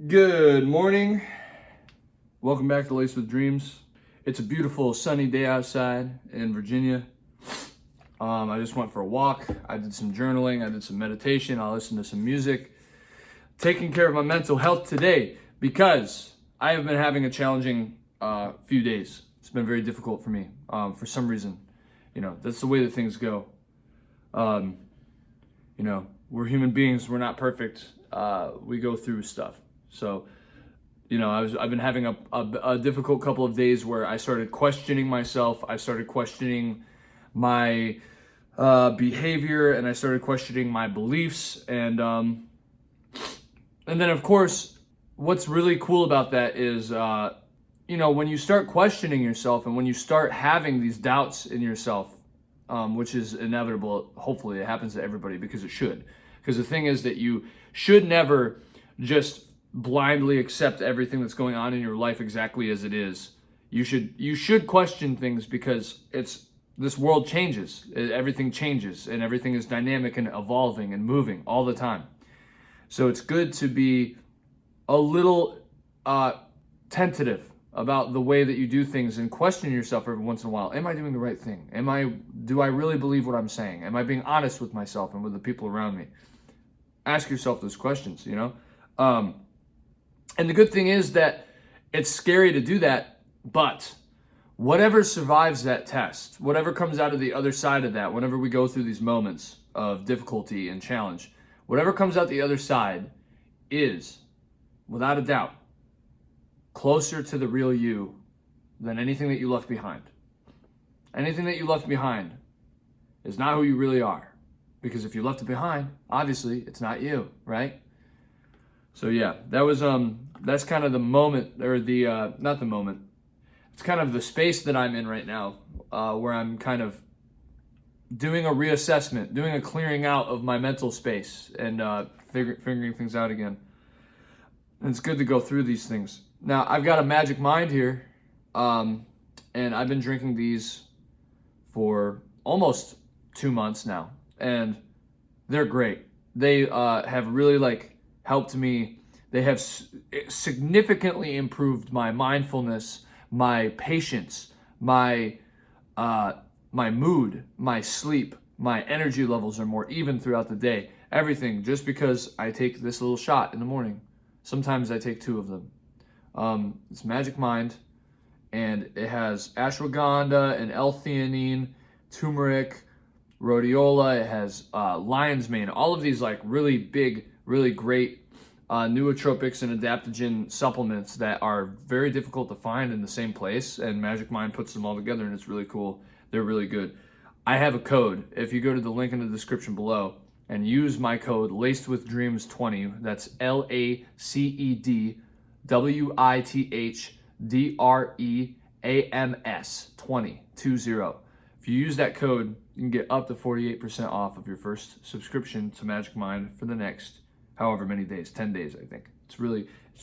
Good morning. Welcome back to Laced with Dreams. It's a beautiful sunny day outside in Virginia. I just went for a walk. I did some journaling. I did some meditation. I listened to some music. Taking care of my mental health today because I have been having a challenging few days. It's been very difficult for me for some reason. That's the way that things go. We're human beings. We're not perfect. We go through stuff. So, I've been having a difficult couple of days where I started questioning myself. I started questioning my behavior, and I started questioning my beliefs. And then, of course, what's really cool about that is, when you start questioning yourself and when you start having these doubts in yourself, which is inevitable. Hopefully it happens to everybody because it should. Because the thing is that you should never just blindly accept everything that's going on in your life exactly as it is. You should question things because this world changes. Everything changes and everything is dynamic and evolving and moving all the time. So it's good to be a little tentative about the way that you do things and question yourself every once in a while. Am I doing the right thing? Do I really believe what I'm saying? Am I being honest with myself and with the people around me? Ask yourself those questions, And the good thing is that it's scary to do that, but whatever survives that test, whatever comes out of the other side of that, whenever we go through these moments of difficulty and challenge, whatever comes out the other side is, without a doubt, closer to the real you than anything that you left behind. Anything that you left behind is not who you really are. Because if you left it behind, obviously it's not you, right? So yeah, that's kind of the moment, or not the moment. It's kind of the space that I'm in right now, where I'm kind of doing a reassessment, doing a clearing out of my mental space and figuring things out again. And it's good to go through these things. Now, I've got a Magic Mind here, and I've been drinking these for almost 2 months now, and they're great. They have really helped me. They have significantly improved my mindfulness, my patience, my mood, my sleep, my energy levels are more even throughout the day. Everything, just because I take this little shot in the morning. Sometimes I take 2 of them. It's Magic Mind, and it has ashwagandha and L-theanine, turmeric, rhodiola. It has lion's mane. All of these really big, really great nootropics and adaptogen supplements that are very difficult to find in the same place. And Magic Mind puts them all together, and it's really cool. They're really good. I have a code. If you go to the link in the description below and use my code LacedWithDreams20, that's LACEDWITHDREAMS 20. If you use that code, you can get up to 48% off of your first subscription to Magic Mind for the next however many days, 10 days, I think. It's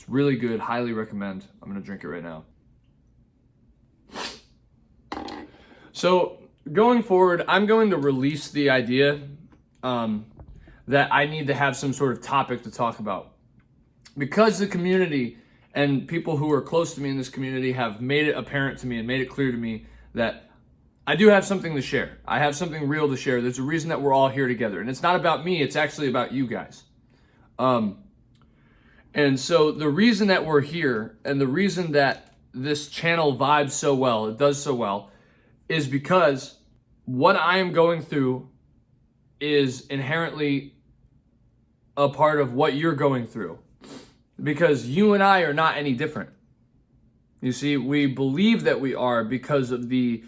really good. Highly recommend. I'm going to drink it right now. So going forward, I'm going to release the idea that I need to have some sort of topic to talk about. Because the community and people who are close to me in this community have made it apparent to me and made it clear to me that I do have something to share. I have something real to share. There's a reason that we're all here together. And it's not about me, it's actually about you guys. And so the reason that we're here and the reason that this channel vibes so well, it does so well, is because what I am going through is inherently a part of what you're going through. Because you and I are not any different. You see, we believe that we are because of the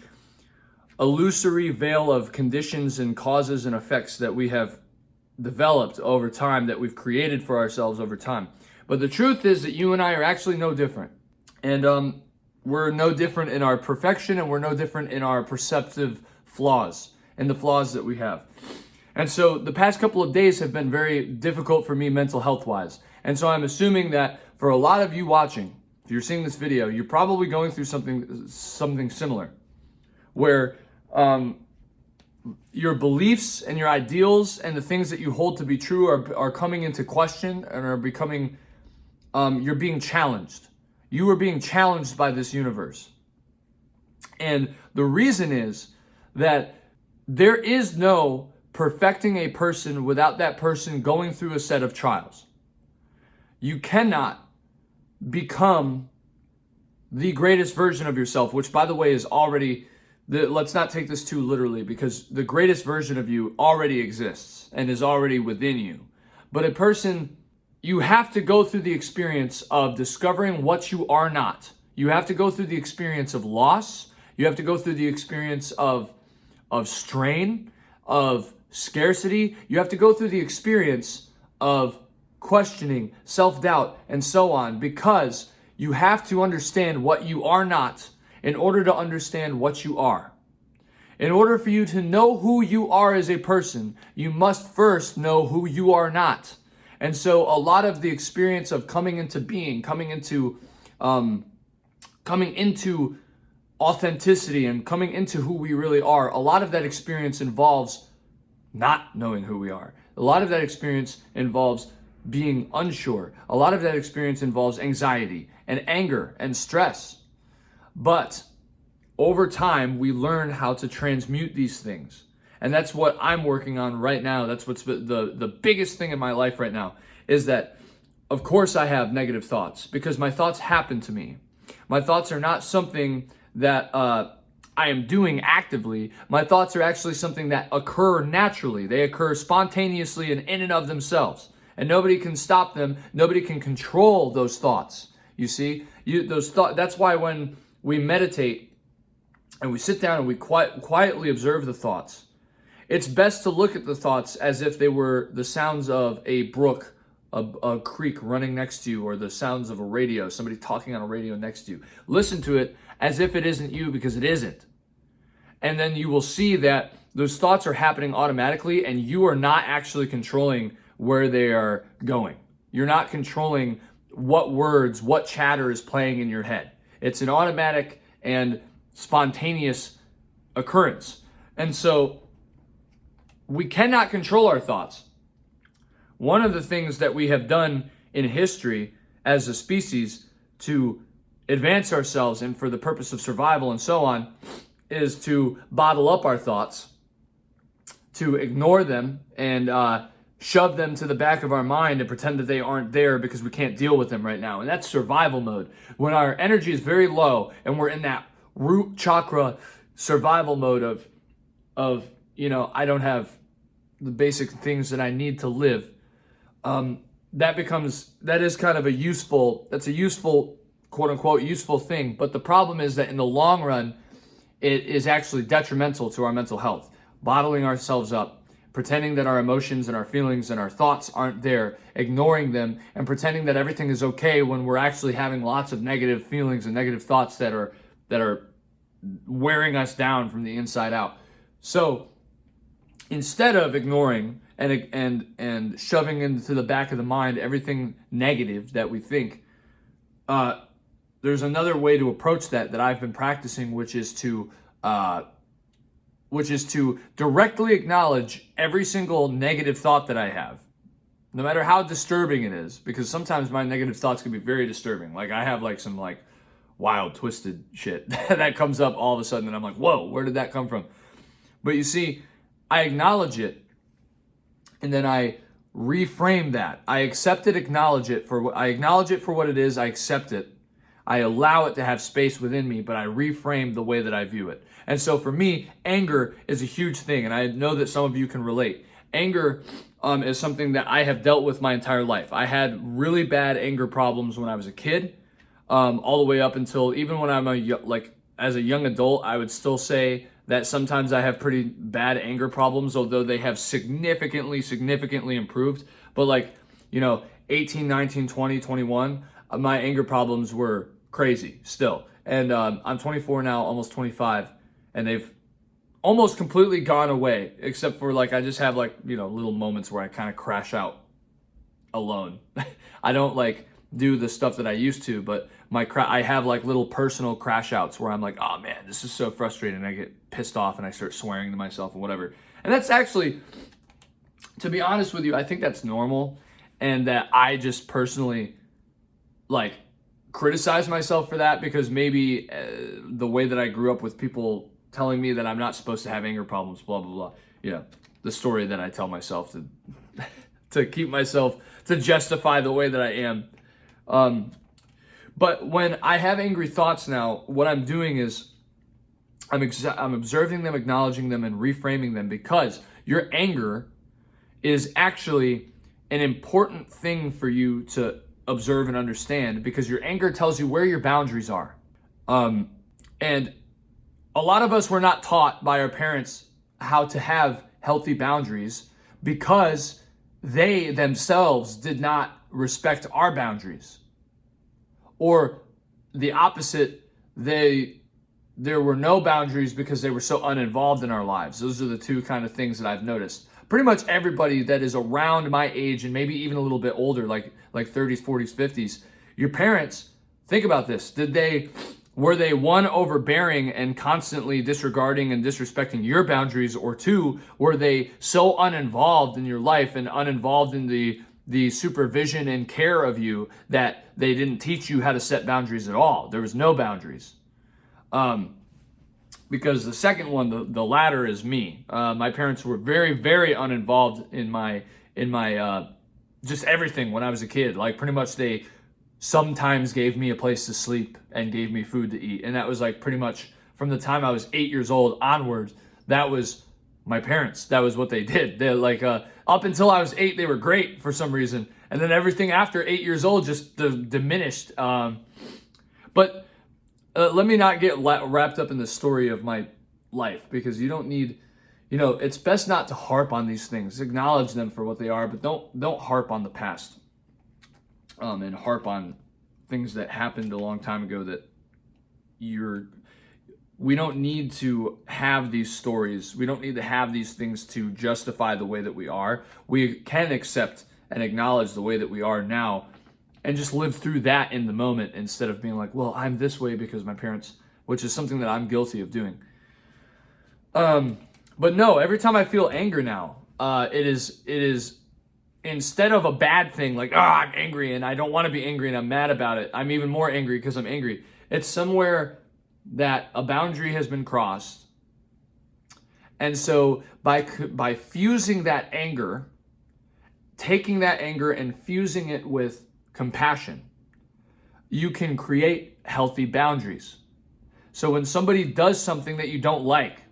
illusory veil of conditions and causes and effects that we have developed over time, that we've created for ourselves over time. But the truth is that you and I are actually no different. And we're no different in our perfection, and we're no different in our perceptive flaws and the flaws that we have. And so the past couple of days have been very difficult for me mental health wise. And so I'm assuming that for a lot of you watching, if you're seeing this video, you're probably going through something similar, where your beliefs and your ideals and the things that you hold to be true are coming into question and are becoming you're being challenged. You are being challenged by this universe. And the reason is that there is no perfecting a person without that person going through a set of trials. You cannot become the greatest version of yourself, which, by the way, is already, let's not take this too literally, because the greatest version of you already exists and is already within you. But a person, you have to go through the experience of discovering what you are not. You have to go through the experience of loss. You have to go through the experience of strain, of scarcity. You have to go through the experience of questioning, self-doubt, and so on, because you have to understand what you are not in order to understand what you are. In order for you to know who you are as a person, you must first know who you are not. And so a lot of the experience of coming into being, coming into authenticity and coming into who we really are, a lot of that experience involves not knowing who we are. A lot of that experience involves being unsure. A lot of that experience involves anxiety and anger and stress. But over time, we learn how to transmute these things. And that's what I'm working on right now. That's what's the biggest thing in my life right now, is that, of course, I have negative thoughts because my thoughts happen to me. My thoughts are not something that I am doing actively. My thoughts are actually something that occur naturally. They occur spontaneously and in and of themselves. And nobody can stop them. Nobody can control those thoughts. You see, that's why when we meditate and we sit down and we quietly observe the thoughts, it's best to look at the thoughts as if they were the sounds of a brook, a creek running next to you, or the sounds of a radio, somebody talking on a radio next to you. Listen to it as if it isn't you, because it isn't. And then you will see that those thoughts are happening automatically and you are not actually controlling where they are going. You're not controlling what words, what chatter is playing in your head. It's an automatic and spontaneous occurrence. And so we cannot control our thoughts. One of the things that we have done in history as a species to advance ourselves and for the purpose of survival and so on is to bottle up our thoughts, to ignore them and shove them to the back of our mind and pretend that they aren't there because we can't deal with them right now. And that's survival mode. When our energy is very low and we're in that root chakra survival mode of I don't have the basic things that I need to live. That is kind of a useful quote unquote useful thing. But the problem is that in the long run, it is actually detrimental to our mental health. Bottling ourselves up, pretending that our emotions and our feelings and our thoughts aren't there, ignoring them, and pretending that everything is okay when we're actually having lots of negative feelings and negative thoughts that are wearing us down from the inside out. So instead of ignoring and shoving into the back of the mind everything negative that we think, there's another way to approach that I've been practicing, which is to directly acknowledge every single negative thought that I have, no matter how disturbing it is, because sometimes my negative thoughts can be very disturbing. Like I have some wild, twisted shit that comes up all of a sudden and I'm like, whoa, where did that come from? But you see, I acknowledge it and then I reframe that. I accept it, acknowledge it for what it is. I accept it. I allow it to have space within me, but I reframe the way that I view it. And so for me, anger is a huge thing, and I know that some of you can relate. Anger is something that I have dealt with my entire life. I had really bad anger problems when I was a kid, all the way up until even when I'm as a young adult, I would still say that sometimes I have pretty bad anger problems, although they have significantly improved. But 18, 19, 20, 21, my anger problems were crazy still. And I'm 24 now, almost 25, and they've almost completely gone away, except for I just have little moments where I kind of crash out alone. I don't do the stuff that I used to, but I have little personal crash outs where I'm like, oh man, this is so frustrating. I get pissed off and I start swearing to myself and whatever. And that's actually, to be honest with you, I think that's normal, and that I just personally like criticize myself for that, because maybe the way that I grew up with people telling me that I'm not supposed to have anger problems, blah, blah, blah. Yeah, the story that I tell myself to to keep myself, to justify the way that I am. But when I have angry thoughts now, what I'm doing is I'm observing them, acknowledging them, and reframing them, because your anger is actually an important thing for you to observe and understand, because your anger tells you where your boundaries are. And a lot of us were not taught by our parents how to have healthy boundaries, because they themselves did not respect our boundaries. Or the opposite, there were no boundaries because they were so uninvolved in our lives. Those are the two kind of things that I've noticed. Pretty much everybody that is around my age and maybe even a little bit older, like 30s, 40s, 50s, your parents, think about this. Were they one, overbearing and constantly disregarding and disrespecting your boundaries, or two, were they so uninvolved in your life and uninvolved in the supervision and care of you that they didn't teach you how to set boundaries at all? There was no boundaries. Because the second one, the latter, is me. My parents were very, very uninvolved in my just everything when I was a kid. Like, pretty much they sometimes gave me a place to sleep and gave me food to eat. And that was like pretty much from the time I was 8 years old onwards. That was my parents. That was what they did. They're like, up until I was 8, they were great for some reason. And then everything after 8 years old just diminished. But let me not get wrapped up in the story of my life, because you don't need, it's best not to harp on these things. Acknowledge them for what they are, but don't harp on the past. And harp on things that happened a long time ago that we don't need to have these stories. We don't need to have these things to justify the way that we are. We can accept and acknowledge the way that we are now and just live through that in the moment, instead of being like, well, I'm this way because my parents, which is something that I'm guilty of doing. But no, every time I feel anger now, it is instead of a bad thing, like, I'm angry and I don't want to be angry and I'm mad about it, I'm even more angry because I'm angry. It's somewhere that a boundary has been crossed. And so by fusing that anger, taking that anger and fusing it with compassion, you can create healthy boundaries. So when somebody does something that you don't like,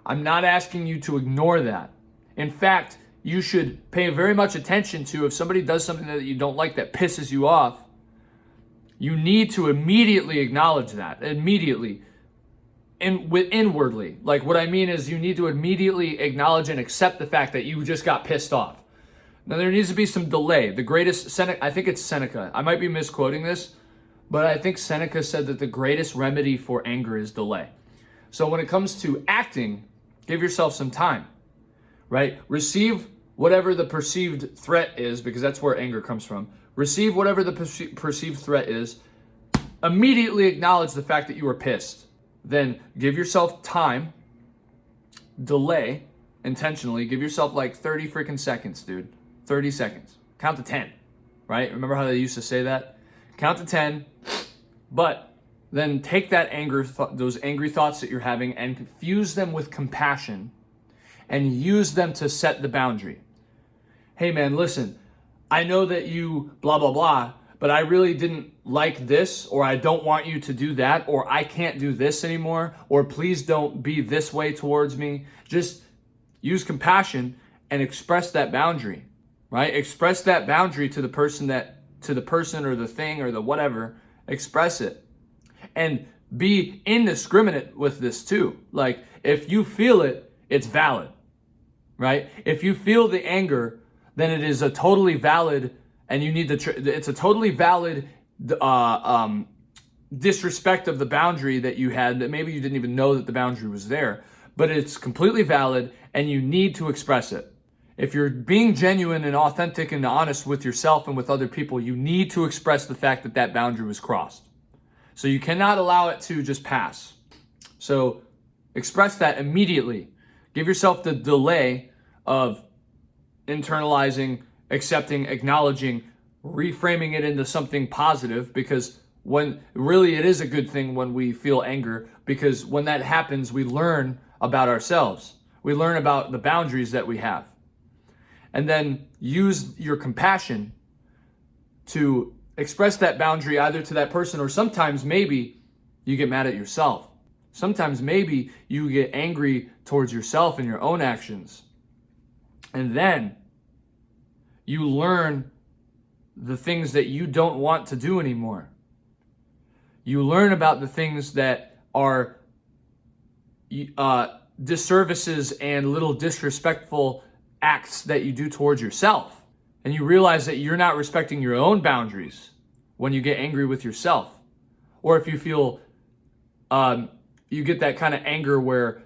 I'm not asking you to ignore that. In fact, you should pay very much attention to, if somebody does something that you don't like that pisses you off, you need to immediately acknowledge that, immediately, inwardly. Like, what I mean is, you need to immediately acknowledge and accept the fact that you just got pissed off. Now, there needs to be some delay. The greatest, I think it's Seneca. I might be misquoting this, but I think Seneca said that the greatest remedy for anger is delay. So when it comes to acting, give yourself some time. Right? Receive whatever the perceived threat is, because that's where anger comes from. Receive whatever the perceived threat is. Immediately acknowledge the fact that you were pissed. Then give yourself time. Delay intentionally. Give yourself like 30 freaking seconds, dude. 30 seconds. Count to 10. Right? Remember how they used to say that? Count to 10. But then take that those angry thoughts that you're having, and fuse them with compassion, and use them to set the boundary. Hey man, listen, I know that you blah, blah, blah, but I really didn't like this, or I don't want you to do that, or I can't do this anymore, or please don't be this way towards me. Just use compassion and express that boundary, right? Express that boundary to the person or the thing or the whatever. Express it. And be indiscriminate with this too. Like, if you feel it, it's valid. Right? If you feel the anger, then it is a totally valid, and you need to, it's a totally valid disrespect of the boundary that you had, that maybe you didn't even know that the boundary was there, but it's completely valid and you need to express it. If you're being genuine and authentic and honest with yourself and with other people, you need to express the fact that that boundary was crossed. So you cannot allow it to just pass. So express that immediately. Give yourself the delay of internalizing, accepting, acknowledging, reframing it into something positive, because when really it is a good thing when we feel anger, because when that happens, we learn about ourselves. We learn about the boundaries that we have. And then use your compassion to express that boundary either to that person, or sometimes maybe you get mad at yourself. Sometimes maybe you get angry towards yourself and your own actions. And then you learn the things that you don't want to do anymore. You learn about the things that are disservices and little disrespectful acts that you do towards yourself. And you realize that you're not respecting your own boundaries when you get angry with yourself. Or if you feel, you get that kind of anger where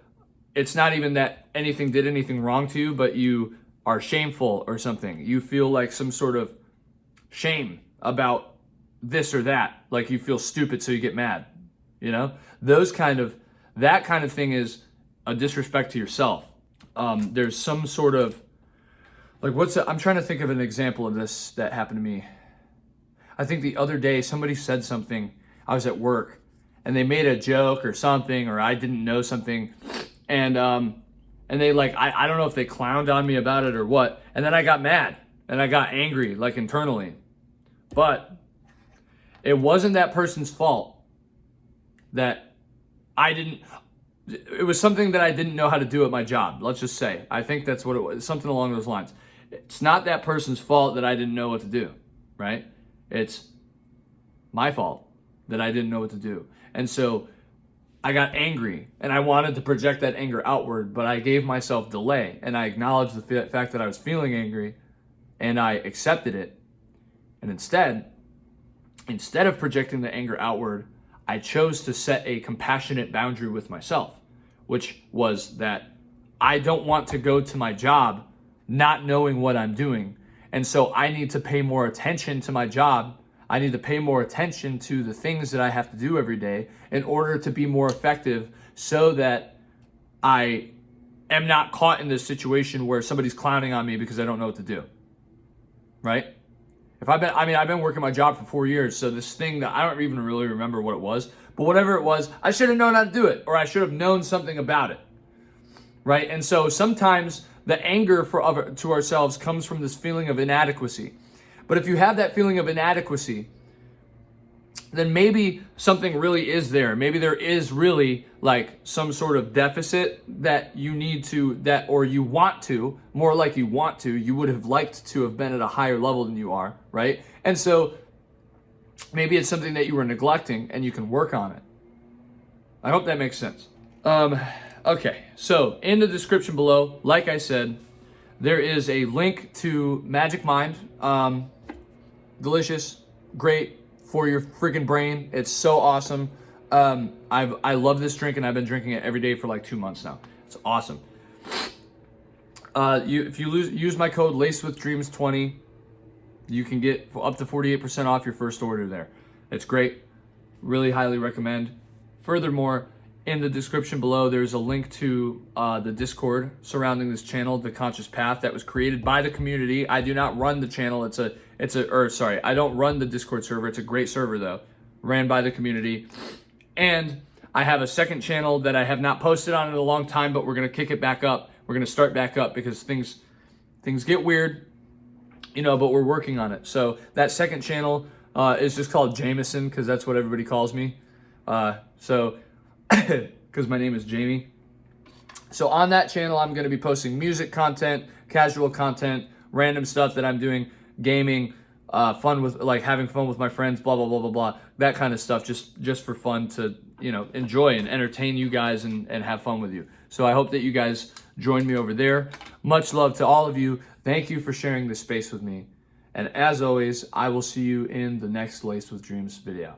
it's not even that anything did anything wrong to you, but you are shameful or something. You feel like some sort of shame about this or that, like you feel stupid, so you get mad. You know, that kind of thing is a disrespect to yourself. There's some sort of I'm trying to think of an example of this that happened to me. I think the other day somebody said something. I was at work and they made a joke or something, or I didn't know something, and they I don't know if they clowned on me about it or what, and then I got mad and I got angry, like, internally. But it wasn't that person's fault that it was something that I didn't know how to do at my job. Let's just say. I think that's what it was. Something along those lines. It's not that person's fault that I didn't know what to do, right? It's my fault that I didn't know what to do. And so I got angry and I wanted to project that anger outward, but I gave myself delay and I acknowledged the fact that I was feeling angry and I accepted it. And instead of projecting the anger outward, I chose to set a compassionate boundary with myself, which was that I don't want to go to my job not knowing what I'm doing. And so I need to pay more attention to my job. I need to pay more attention to the things that I have to do every day in order to be more effective, so that I am not caught in this situation where somebody's clowning on me because I don't know what to do. Right? I've been working my job for 4 years, so this thing that I don't even really remember what it was, but whatever it was, I should have known how to do it, or I should have known something about it, right? And so sometimes the anger to ourselves comes from this feeling of inadequacy. But if you have that feeling of inadequacy, then maybe something really is there. Maybe there is really like some sort of deficit that you need to, or you want to, more like you want to, you would have liked to have been at a higher level than you are, right? And so maybe it's something that you were neglecting and you can work on it. I hope that makes sense. Okay, so in the description below, like I said, there is a link to Magic Mind. Delicious, great for your freaking brain. It's so awesome. I love this drink and I've been drinking it every day for like 2 months now. It's awesome. If you use my code LacedWithDreams20, you can get up to 48% off your first order there. It's great. Really highly recommend. Furthermore, in the description below, there's a link to the Discord surrounding this channel, The Conscious Path, that was created by the community. I do not run the channel. I don't run the Discord server. It's a great server though, ran by the community. And I have a second channel that I have not posted on in a long time, but we're gonna kick it back up. We're gonna start back up because things get weird, but we're working on it. So that second channel is just called Jameson, because that's what everybody calls me. Because my name is Jamie. So on that channel, I'm going to be posting music content, casual content, random stuff that I'm doing, gaming, having fun with my friends, blah, blah, blah, blah, blah. That kind of stuff, just for fun to, enjoy and entertain you guys and have fun with you. So I hope that you guys join me over there. Much love to all of you. Thank you for sharing this space with me. And as always, I will see you in the next Laced with Dreams video.